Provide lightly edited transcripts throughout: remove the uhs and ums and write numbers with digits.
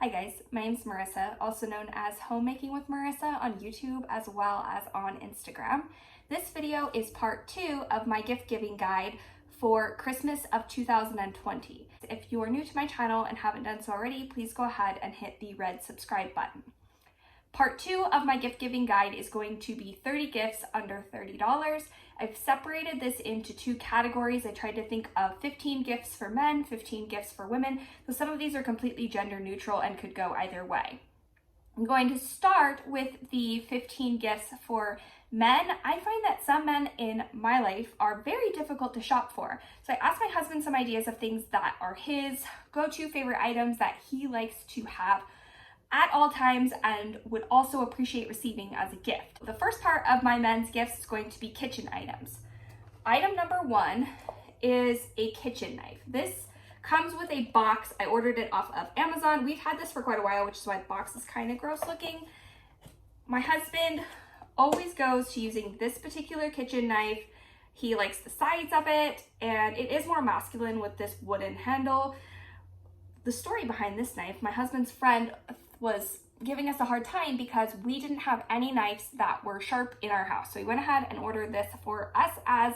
Hi guys, my name's Marissa, also known as Homemaking with Marissa on YouTube as well as on Instagram. This video is part 2 of my gift giving guide for Christmas of 2020. If you are new to my channel and haven't done so already, please go ahead and hit the red subscribe button. Part 2 of my gift giving guide is going to be 30 gifts under $30. I've separated this into 2 categories. I tried to think of 15 gifts for men, 15 gifts for women. So some of these are completely gender neutral and could go either way. I'm going to start with the 15 gifts for men. I find that some men in my life are very difficult to shop for. So I asked my husband some ideas of things that are his go-to favorite items that he likes to have at all times and would also appreciate receiving as a gift. The first part of my men's gifts is going to be kitchen items. Item number 1 is a kitchen knife. This comes with a box. I ordered it off of Amazon. We've had this for quite a while, which is why the box is kind of gross looking. My husband always goes to using this particular kitchen knife. He likes the size of it, and it is more masculine with this wooden handle. The story behind this knife, my husband's friend was giving us a hard time because we didn't have any knives that were sharp in our house. So we went ahead and ordered this for us as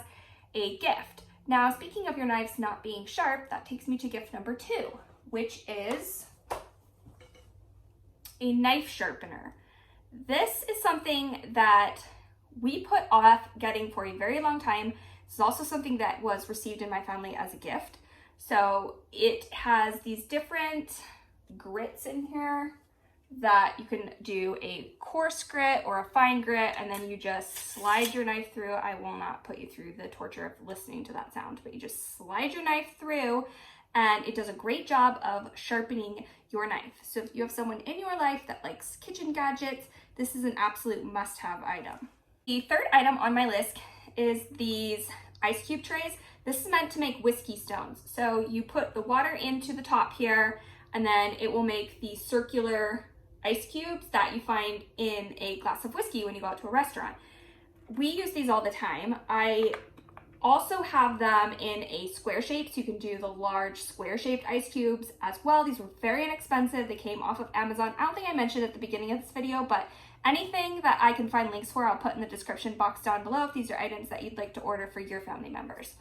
a gift. Now, speaking of your knives not being sharp, that takes me to gift number 2, which is a knife sharpener. This is something that we put off getting for a very long time. This is also something that was received in my family as a gift. So it has these different grits in here that you can do a coarse grit or a fine grit, and then you just slide your knife through. I will not put you through the torture of listening to that sound, but you just slide your knife through and it does a great job of sharpening your knife. So if you have someone in your life that likes kitchen gadgets, this is an absolute must-have item. The third item on my list is these ice cube trays. This is meant to make whiskey stones. So you put the water into the top here, and then it will make the circular ice cubes that you find in a glass of whiskey when you go out to a restaurant. We use these all the time. I also have them in a square shape, so you can do the large square shaped ice cubes as well. These were very inexpensive. They came off of Amazon. I don't think I mentioned at the beginning of this video, but anything that I can find links for, I'll put in the description box down below if these are items that you'd like to order for your family members.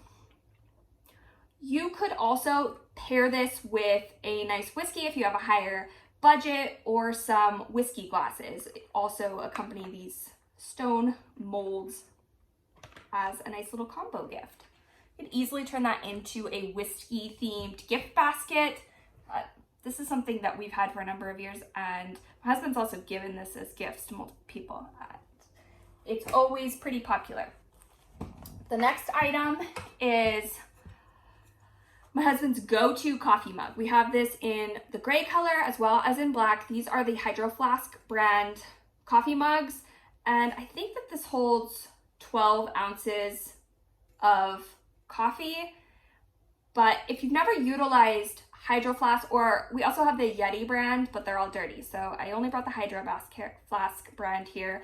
You could also pair this with a nice whiskey if you have a higher budget, or some whiskey glasses. Also accompany these stone molds as a nice little combo gift. You could easily turn that into a whiskey themed gift basket. This is something that we've had for a number of years, and my husband's also given this as gifts to multiple people. It's always pretty popular. The next item is my husband's go-to coffee mug. We have this in the gray color as well as in black. These are the Flask brand coffee mugs, and I think that this holds 12 ounces of coffee. But if you've never utilized Flask, or we also have the Yeti brand, but they're all dirty. So I only brought the Flask brand here.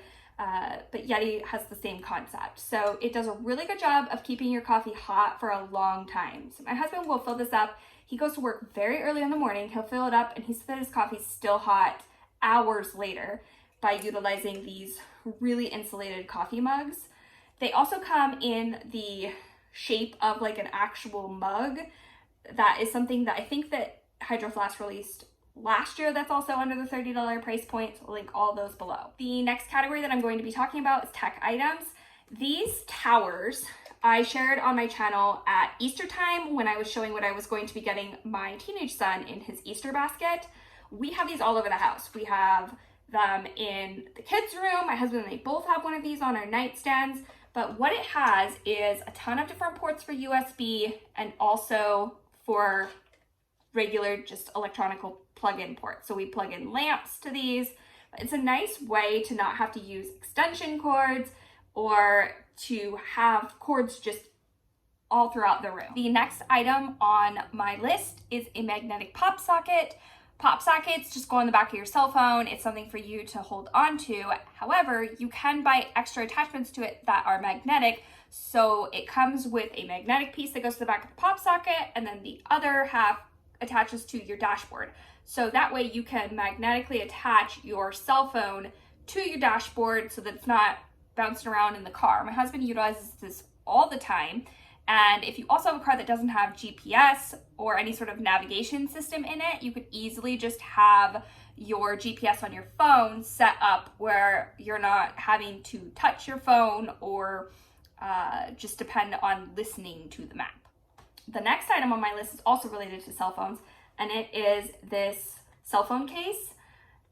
But Yeti has the same concept. So it does a really good job of keeping your coffee hot for a long time. So my husband will fill this up. He goes to work very early in the morning. He'll fill it up and he's his coffee still hot hours later by utilizing these really insulated coffee mugs. They also come in the shape of like an actual mug. That is something that I think that Flask released last year that's also under the $30 price point. So I'll link all those below. The next category that I'm going to be talking about is tech items. These towers I shared on my channel at Easter time when I was showing what I was going to be getting my teenage son in his Easter basket. We have these all over the house. We have them in the kids' room. My husband and I both have one of these on our nightstands. But what it has is a ton of different ports for USB and also for regular just electronical plug-in ports. So we plug in lamps to these. It's a nice way to not have to use extension cords or to have cords just all throughout the room. The next item on my list is a magnetic pop socket. Pop sockets just go on the back of your cell phone. It's something for you to hold on to. However, you can buy extra attachments to it that are magnetic. So it comes with a magnetic piece that goes to the back of the pop socket, and then the other half attaches to your dashboard. So that way you can magnetically attach your cell phone to your dashboard so that it's not bouncing around in the car. My husband utilizes this all the time. And if you also have a car that doesn't have GPS or any sort of navigation system in it, you could easily just have your GPS on your phone set up where you're not having to touch your phone or just depend on listening to the map. The next item on my list is also related to cell phones, and it is this cell phone case.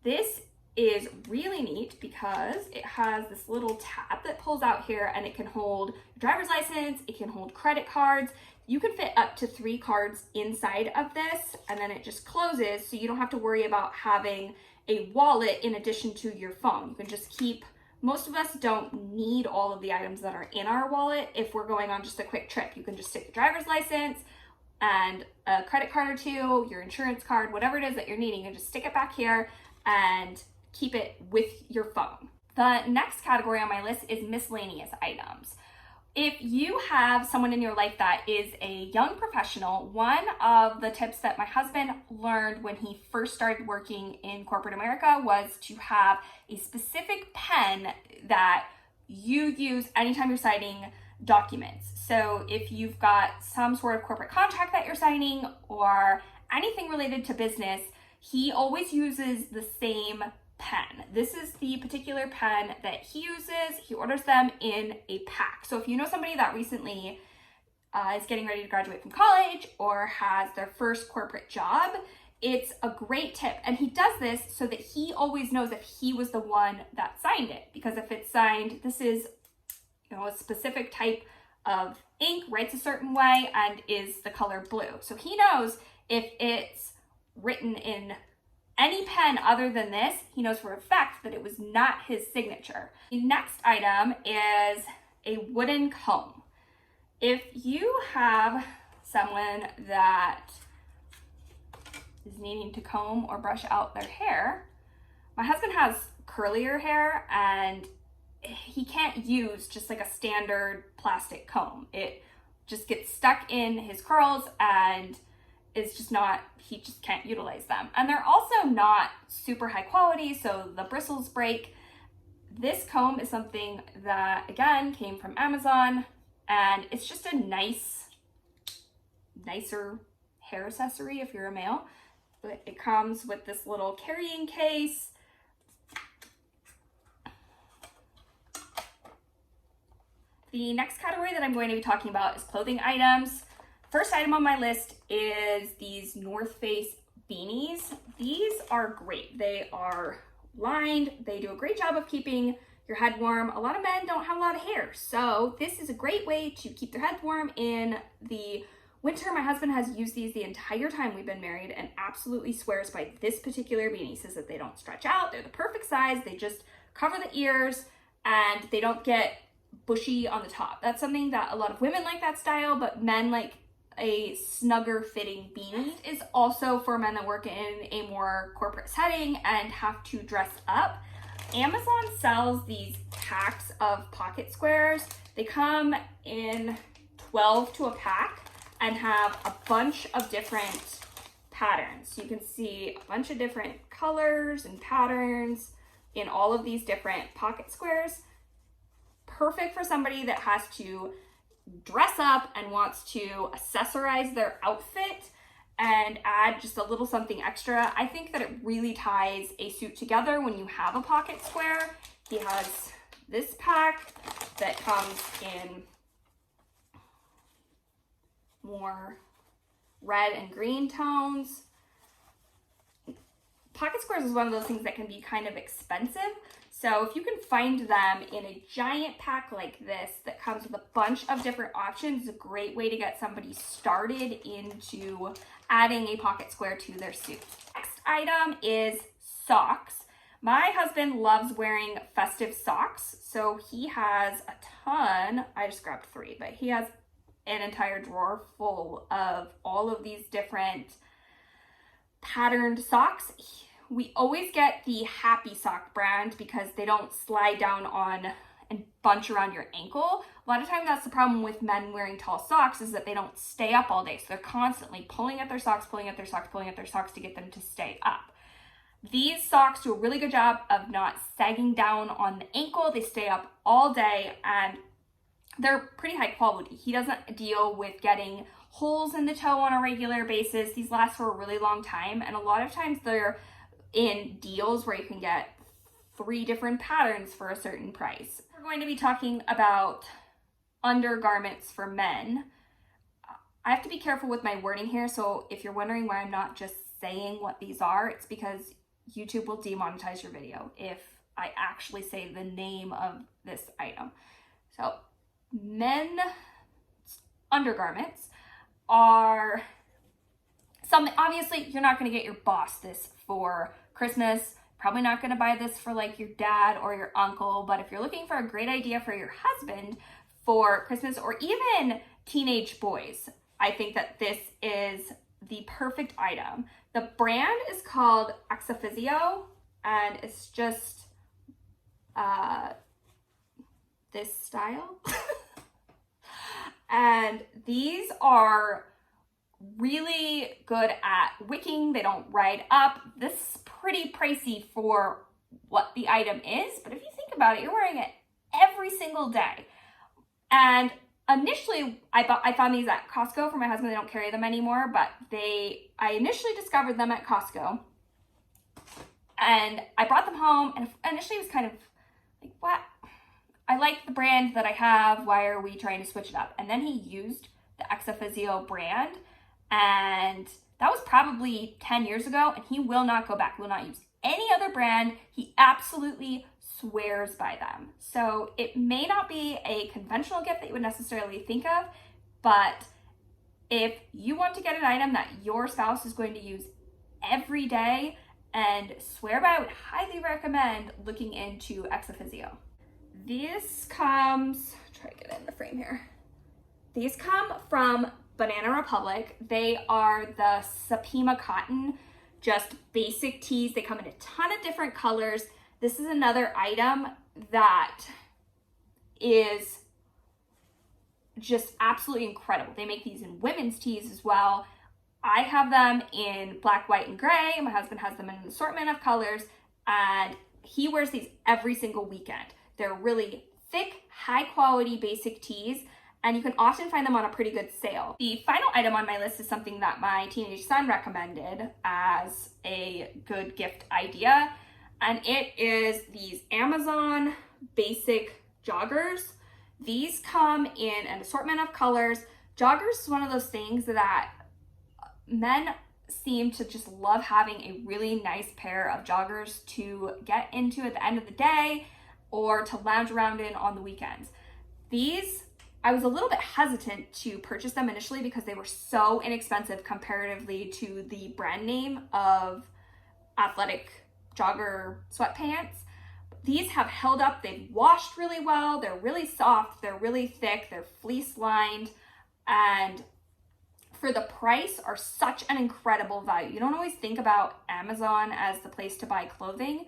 This is really neat because it has this little tab that pulls out here, and it can hold your driver's license, it can hold credit cards. You can fit up to 3 cards inside of this, and then it just closes, so you don't have to worry about having a wallet in addition to your phone. You can just keep, most of us don't need all of the items that are in our wallet if we're going on just a quick trip. You can just stick the driver's license and a credit card or 2, your insurance card, whatever it is that you're needing, you can just stick it back here and keep it with your phone. The next category on my list is miscellaneous items. If you have someone in your life that is a young professional, one of the tips that my husband learned when he first started working in corporate America was to have a specific pen that you use anytime you're signing documents. So if you've got some sort of corporate contract that you're signing or anything related to business, he always uses the same pen. This is the particular pen that he uses. He orders them in a pack. So if you know somebody that recently is getting ready to graduate from college or has their first corporate job, it's a great tip. And he does this so that he always knows if he was the one that signed it. Because if it's signed, this is, a specific type of ink, writes a certain way, and is the color blue. So he knows if it's written in any pen other than this, he knows for a fact that it was not his signature. The next item is a wooden comb. If you have someone that is needing to comb or brush out their hair, my husband has curlier hair and he can't use just like a standard plastic comb. It just gets stuck in his curls and he just can't utilize them. And they're also not super high quality, so the bristles break. This comb is something that, again, came from Amazon, and it's just a nicer hair accessory if you're a male. But it comes with this little carrying case. The next category that I'm going to be talking about is clothing items. First item on my list is these North Face beanies. These are great. They are lined. They do a great job of keeping your head warm. A lot of men don't have a lot of hair, so this is a great way to keep their head warm in the winter. My husband has used these the entire time we've been married and absolutely swears by this particular beanie. He says that they don't stretch out. They're the perfect size. They just cover the ears and they don't get bushy on the top. That's something that a lot of women like that style, but men like a snugger fitting beanie. Is also for men that work in a more corporate setting and have to dress up. Amazon sells these packs of pocket squares. They come in 12 to a pack and have a bunch of different patterns. So you can see a bunch of different colors and patterns in all of these different pocket squares. Perfect for somebody that has to dress up and wants to accessorize their outfit and add just a little something extra. I think that it really ties a suit together when you have a pocket square. He has this pack that comes in more red and green tones. Pocket squares is one of those things that can be kind of expensive. So if you can find them in a giant pack like this that comes with a bunch of different options, it's a great way to get somebody started into adding a pocket square to their suit. Next item is socks. My husband loves wearing festive socks, so he has a ton. I just grabbed 3, but he has an entire drawer full of all of these different patterned socks. We always get the Happy Sock brand because they don't slide down on and bunch around your ankle. A lot of times that's the problem with men wearing tall socks, is that they don't stay up all day. So they're constantly pulling at their socks, pulling at their socks, pulling at their socks to get them to stay up. These socks do a really good job of not sagging down on the ankle. They stay up all day and they're pretty high quality. He doesn't deal with getting holes in the toe on a regular basis. These last for a really long time, and a lot of times they're in deals where you can get 3 different patterns for a certain price. We're going to be talking about undergarments for men. I have to be careful with my wording here, so if you're wondering why I'm not just saying what these are, it's because YouTube will demonetize your video if I actually say the name of this item. So men undergarments are something, obviously you're not going to get your boss this for Christmas, probably not going to buy this for like your dad or your uncle, but if you're looking for a great idea for your husband for Christmas, or even teenage boys, I think that this is the perfect item. The brand is called Exafisio, and it's just this style. And these are really good at wicking. They don't ride up. This is pretty pricey for what the item is, but if you think about it, you're wearing it every single day. And initially, I found these at Costco for my husband. They don't carry them anymore, but I initially discovered them at Costco. And I brought them home, and initially it was kind of like, what? I like the brand that I have. Why are we trying to switch it up? And then he used the Exafisio brand, and that was probably 10 years ago, and he will not go back. He will not use any other brand. He absolutely swears by them. So it may not be a conventional gift that you would necessarily think of, but if you want to get an item that your spouse is going to use every day and swear by, I would highly recommend looking into Exafisio. These comes, try to get in the frame here. These come from Banana Republic. They are the Sapima cotton, just basic tees. They come in a ton of different colors. This is another item that is just absolutely incredible. They make these in women's tees as well. I have them in black, white, and gray. My husband has them in an assortment of colors, and he wears these every single weekend. They're really thick, high quality basic tees, and you can often find them on a pretty good sale. The final item on my list is something that my teenage son recommended as a good gift idea, and it is these Amazon basic joggers. These come in an assortment of colors. Joggers is one of those things that men seem to just love having a really nice pair of joggers to get into at the end of the day or to lounge around in on the weekends. These, I was a little bit hesitant to purchase them initially because they were so inexpensive comparatively to the brand name of athletic jogger sweatpants. These have held up. They've washed really well. They're really soft. They're really thick. They're fleece lined, and for the price are such an incredible value. You don't always think about Amazon as the place to buy clothing.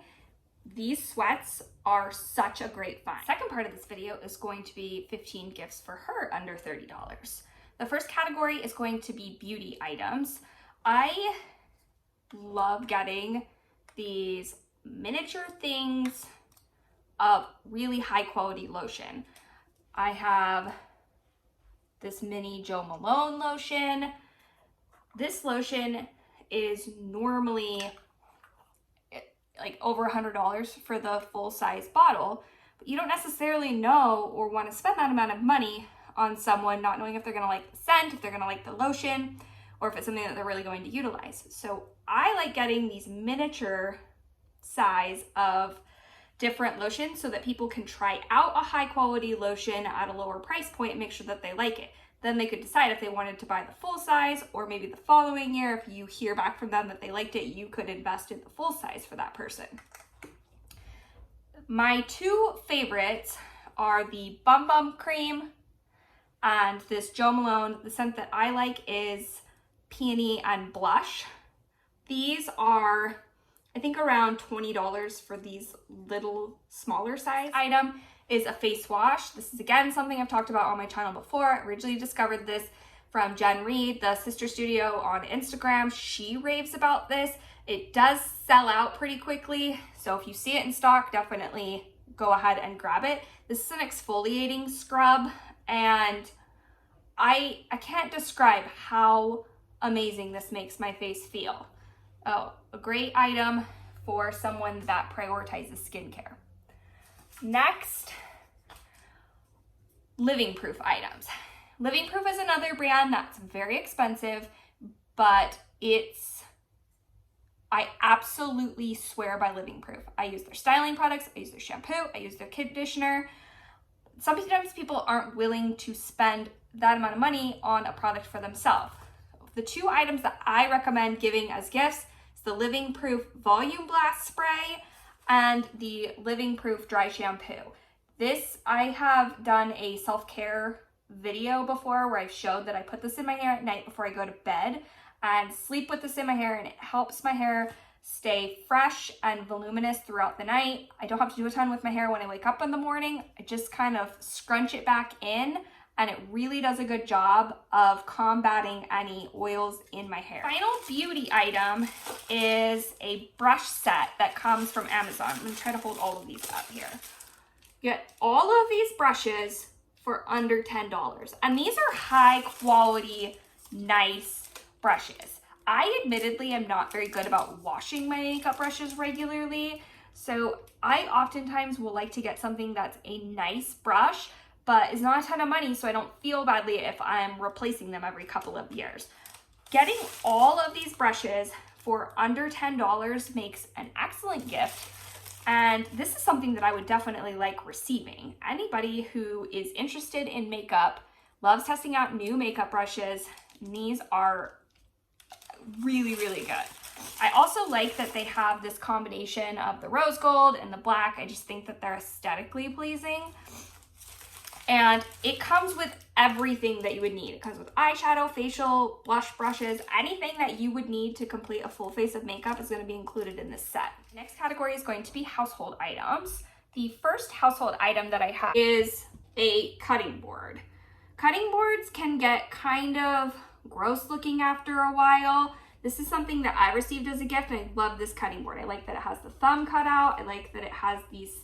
These sweats are such a great find. Second part of this video is going to be 15 gifts for her under $30. The first category is going to be beauty items. I love getting these miniature things of really high quality lotion. I have this mini Jo Malone lotion. This lotion is normally like over $100 for the full size bottle, but you don't necessarily know or want to spend that amount of money on someone not knowing if they're going to like the scent, if they're going to like the lotion, or if it's something that they're really going to utilize. So I like getting these miniature size of different lotions so that people can try out a high quality lotion at a lower price point and make sure that they like it. Then they could decide if they wanted to buy the full size, or maybe the following year, if you hear back from them that they liked it, you could invest in the full size for that person. My two favorites are the Bum Bum Cream and this Jo Malone. The scent that I like is Peony and Blush. These are, I think, around $20 for these little smaller size item. is a face wash. This is again something I've talked about on my channel before. I originally discovered this from Jen Reed, the Sister Studio on Instagram. She raves about this. It does sell out pretty quickly, so if you see it in stock, definitely go ahead and grab it. This is an exfoliating scrub, and I can't describe how amazing this makes my face feel. Oh, a great item for someone that prioritizes skincare. Next, Living Proof items. Living Proof is another brand that's very expensive, but I absolutely swear by Living Proof. I use their styling products, I use their shampoo, I use their conditioner. Sometimes people aren't willing to spend that amount of money on a product for themselves. The two items that I recommend giving as gifts is the Living Proof Volume Blast Spray and the Living Proof Dry Shampoo. This, I have done a self-care video before where I've showed that I put this in my hair at night before I go to bed and sleep with this in my hair, and it helps my hair stay fresh and voluminous throughout the night. I don't have to do a ton with my hair when I wake up in the morning. I just kind of scrunch it back in, and it really does a good job of combating any oils in my hair. Final beauty item is a brush set that comes from Amazon. I'm gonna try to hold all of these up here. You get all of these brushes for under $10, and these are high quality, nice brushes. I admittedly am not very good about washing my makeup brushes regularly, so I oftentimes will like to get something that's a nice brush, but is not a ton of money, so I don't feel badly if I'm replacing them every couple of years. Getting all of these brushes for under $10 makes an excellent gift, and this is something that I would definitely like receiving. Anybody who is interested in makeup, loves testing out new makeup brushes, these are really, really good. I also like that they have this combination of the rose gold and the black. I just think that they're aesthetically pleasing. And it comes with everything that you would need. It comes with eyeshadow, facial, blush brushes, anything that you would need to complete a full face of makeup is going to be included in this set. Next category is going to be household items. The first household item that I have is a cutting board. Cutting boards can get kind of gross looking after a while. This is something that I received as a gift, and I love this cutting board. I like that it has the thumb cut out. I like that it has these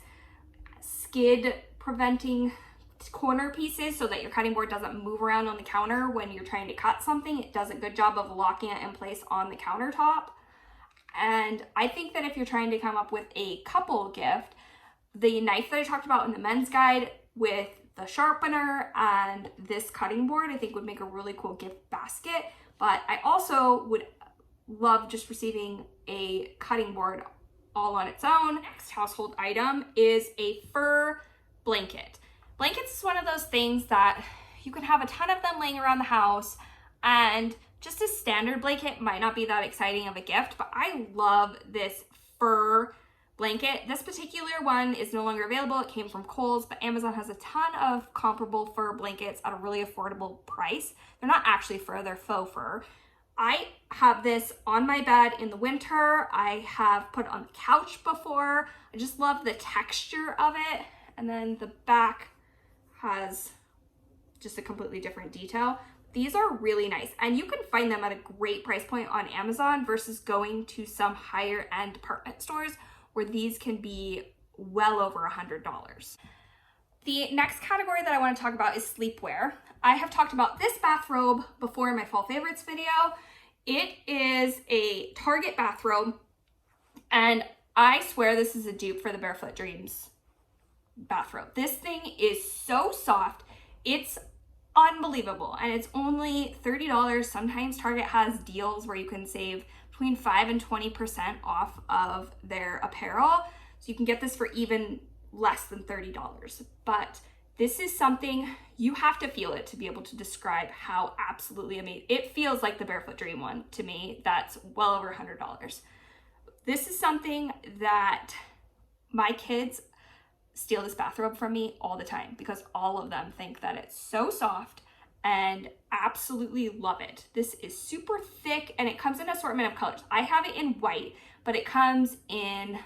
skid preventing corner pieces so that your cutting board doesn't move around on the counter when you're trying to cut something. It does a good job of locking it in place on the countertop. And I think that if you're trying to come up with a couple gift, the knife that I talked about in the men's guide with the sharpener and this cutting board, I think would make a really cool gift basket. But I also would love just receiving a cutting board all on its own. Next household item is a fur blanket. Blankets is one of those things that you can have a ton of them laying around the house, and just a standard blanket might not be that exciting of a gift, but I love this fur blanket. This particular one is no longer available. It came from Kohl's, but Amazon has a ton of comparable fur blankets at a really affordable price. They're not actually fur, they're faux fur. I have this on my bed in the winter. I have put it on the couch before. I just love the texture of it. And then the back has just a completely different detail. These are really nice, and you can find them at a great price point on Amazon versus going to some higher end department stores where these can be well over $100. The next category that I want to talk about is sleepwear. I have talked about this bathrobe before in my fall favorites video. It is a Target bathrobe, and I swear this is a dupe for the Barefoot Dreams bathrobe. This thing is so soft. It's unbelievable, and it's only $30. Sometimes Target has deals where you can save between 5 and 20% off of their apparel, so you can get this for even less than $30. But this is something you have to feel it to be able to describe how absolutely amazing it feels. Like the Barefoot Dream one to me, that's well over $100. This is something that my kids steal this bathrobe from me all the time because all of them think that it's so soft and absolutely love it. This is super thick, and it comes in an assortment of colors. I have it in white, but it comes in,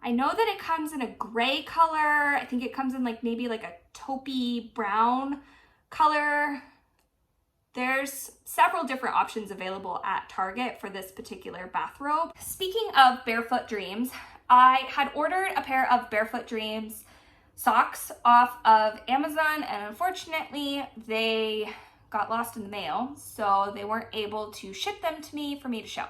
I know that it comes in a gray color. I think it comes in like maybe like a taupey brown color. There's several different options available at Target for this particular bathrobe. Speaking of Barefoot Dreams, I had ordered a pair of Barefoot Dreams socks off of Amazon, and unfortunately they got lost in the mail, so they weren't able to ship them to me for me to show.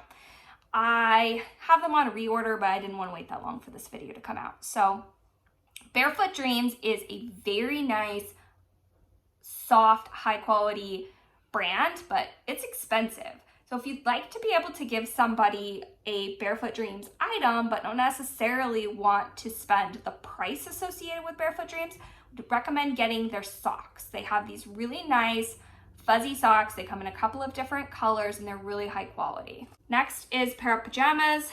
I have them on a reorder, but I didn't want to wait that long for this video to come out. So Barefoot Dreams is a very nice, soft, high quality brand, but it's expensive. So if you'd like to be able to give somebody a Barefoot Dreams item, but don't necessarily want to spend the price associated with Barefoot Dreams, I would recommend getting their socks. They have these really nice fuzzy socks. They come in a couple of different colors and they're really high quality. Next is a pair of pajamas.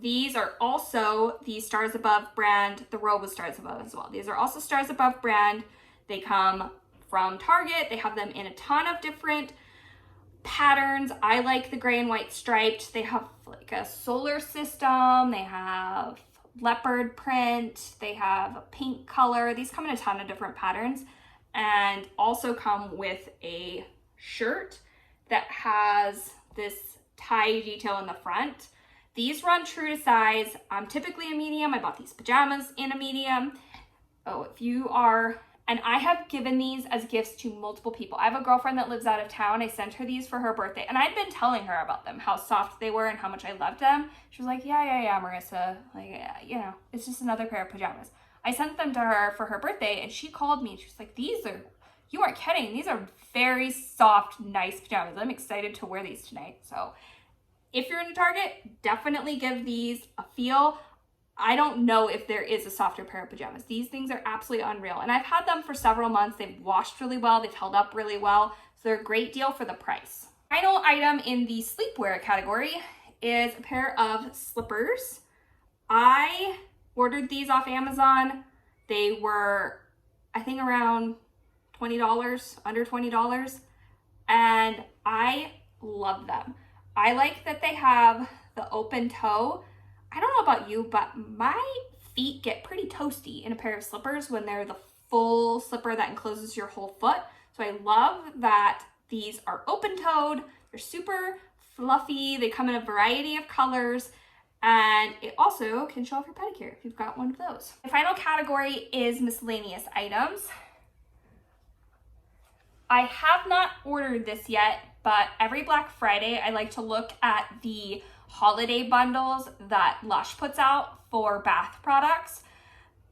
These are also the Stars Above brand. The robe was Stars Above as well. These are also Stars Above brand. They come from Target. They have them in a ton of different patterns. I like the gray and white striped. They have like a solar system. They have leopard print. They have a pink color. These come in a ton of different patterns and also come with a shirt that has this tie detail in the front. These run true to size. I'm typically a medium. I bought these pajamas in a medium. Oh, if you are, and I have given these as gifts to multiple people. I have a girlfriend that lives out of town. I sent her these for her birthday, and I'd been telling her about them, how soft they were and how much I loved them. She was like, yeah, Marissa. Like, yeah, you know, it's just another pair of pajamas. I sent them to her for her birthday, and she called me and she was like, you aren't kidding. These are very soft, nice pajamas. I'm excited to wear these tonight. So if you're in a Target, definitely give these a feel. I don't know if there is a softer pair of pajamas. These things are absolutely unreal. And I've had them for several months. They've washed really well. They've held up really well. So they're a great deal for the price. Final item in the sleepwear category is a pair of slippers. I ordered these off Amazon. They were, I think, around $20, under $20. And I love them. I like that they have the open toe. I don't know about you, but my feet get pretty toasty in a pair of slippers when they're the full slipper that encloses your whole foot. So I love that these are open-toed. They're super fluffy. They come in a variety of colors, and it also can show off your pedicure if you've got one of those. The final category is miscellaneous items. I have not ordered this yet, but every Black Friday, I like to look at the holiday bundles that Lush puts out for bath products.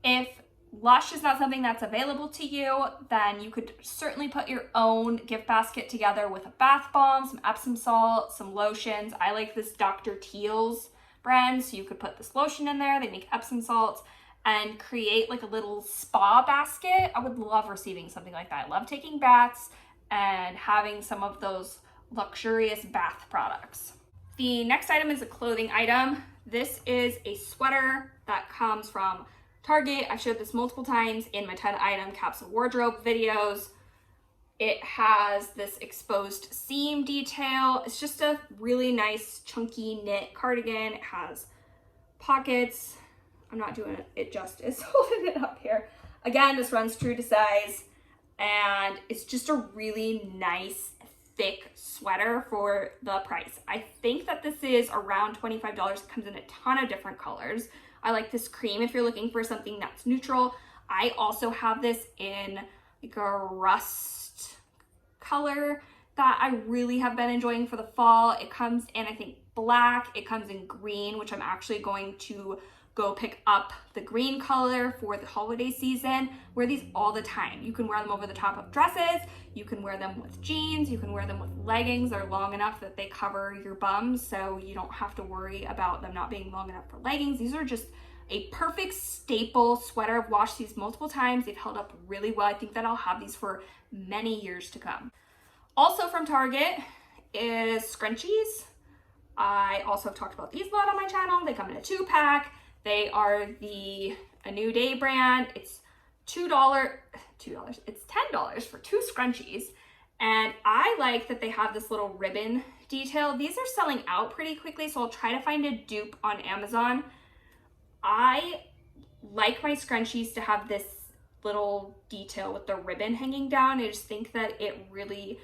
If Lush is not something that's available to you, then you could certainly put your own gift basket together with a bath bomb, some Epsom salt, some lotions. I like this Dr. Teal's brand, so you could put this lotion in there. They make Epsom salts and create like a little spa basket. I would love receiving something like that. I love taking baths and having some of those luxurious bath products. The next item is a clothing item. This is a sweater that comes from Target. I've showed this multiple times in my 10 item capsule wardrobe videos. It has this exposed seam detail. It's just a really nice chunky knit cardigan. It has pockets. I'm not doing it justice holding it up here. Again, this runs true to size, and it's just a really nice thick sweater for the price. I think that this is around $25. It comes in a ton of different colors. I like this cream if you're looking for something that's neutral. I also have this in like a rust color that I really have been enjoying for the fall. It comes in, I think, black. It comes in green, which I'm actually going to go pick up the green color for the holiday season. Wear these all the time. You can wear them over the top of dresses. You can wear them with jeans. You can wear them with leggings. They're long enough that they cover your bum, so you don't have to worry about them not being long enough for leggings. These are just a perfect staple sweater. I've washed these multiple times. They've held up really well. I think that I'll have these for many years to come. Also from Target is Scrunchies. I also have talked about these a lot on my channel. They come in a 2-pack. They are a New Day brand. It's $2. It's $10 for 2 scrunchies. And I like that they have this little ribbon detail. These are selling out pretty quickly, so I'll try to find a dupe on Amazon. I like my scrunchies to have this little detail with the ribbon hanging down. I just think that it really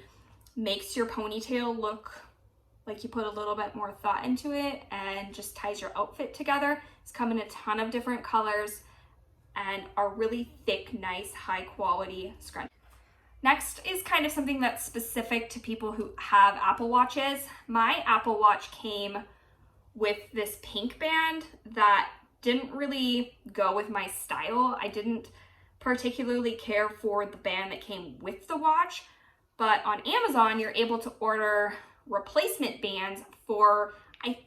makes your ponytail look like you put a little bit more thought into it and just ties your outfit together. It's come in a ton of different colors and are really thick, nice, high quality scrunchies. Next is kind of something that's specific to people who have Apple Watches. My Apple Watch came with this pink band that didn't really go with my style. I didn't particularly care for the band that came with the watch, but on Amazon, you're able to order replacement bands for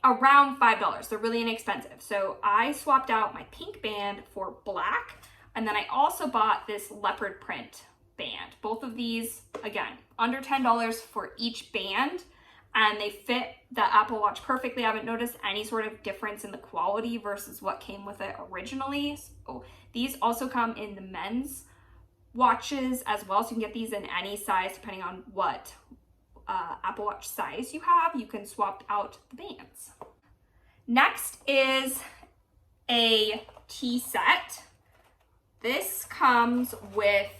around $5. They're really inexpensive. So I swapped out my pink band for black, and then I also bought this leopard print band. Both of these, again, under $10 for each band, and they fit the Apple Watch perfectly. I haven't noticed any sort of difference in the quality versus what came with it originally. So these also come in the men's watches as well, so you can get these in any size depending on what Apple Watch size you have. You can swap out the bands. Next is a tea set. This comes with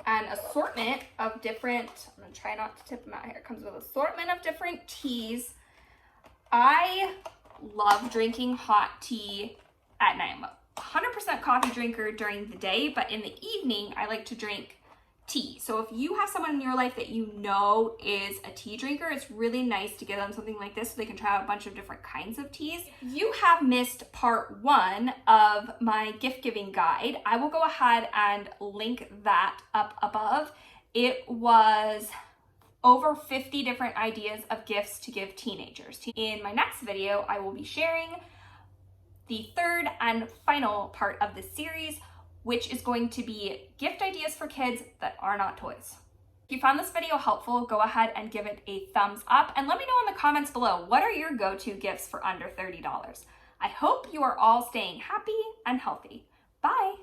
an assortment of different, I'm gonna try not to tip them out here. It comes with an assortment of different teas. I love drinking hot tea at night. I'm a 100% coffee drinker during the day, but in the evening, I like to drink tea. So if you have someone in your life that you know is a tea drinker, it's really nice to get them something like this so they can try out a bunch of different kinds of teas. If you have missed part 1 of my gift giving guide, I will go ahead and link that up above. It was over 50 different ideas of gifts to give teenagers. In my next video, I will be sharing the third and final part of this series, which is going to be gift ideas for kids that are not toys. If you found this video helpful, go ahead and give it a thumbs up and let me know in the comments below, what are your go-to gifts for under $30? I hope you are all staying happy and healthy. Bye.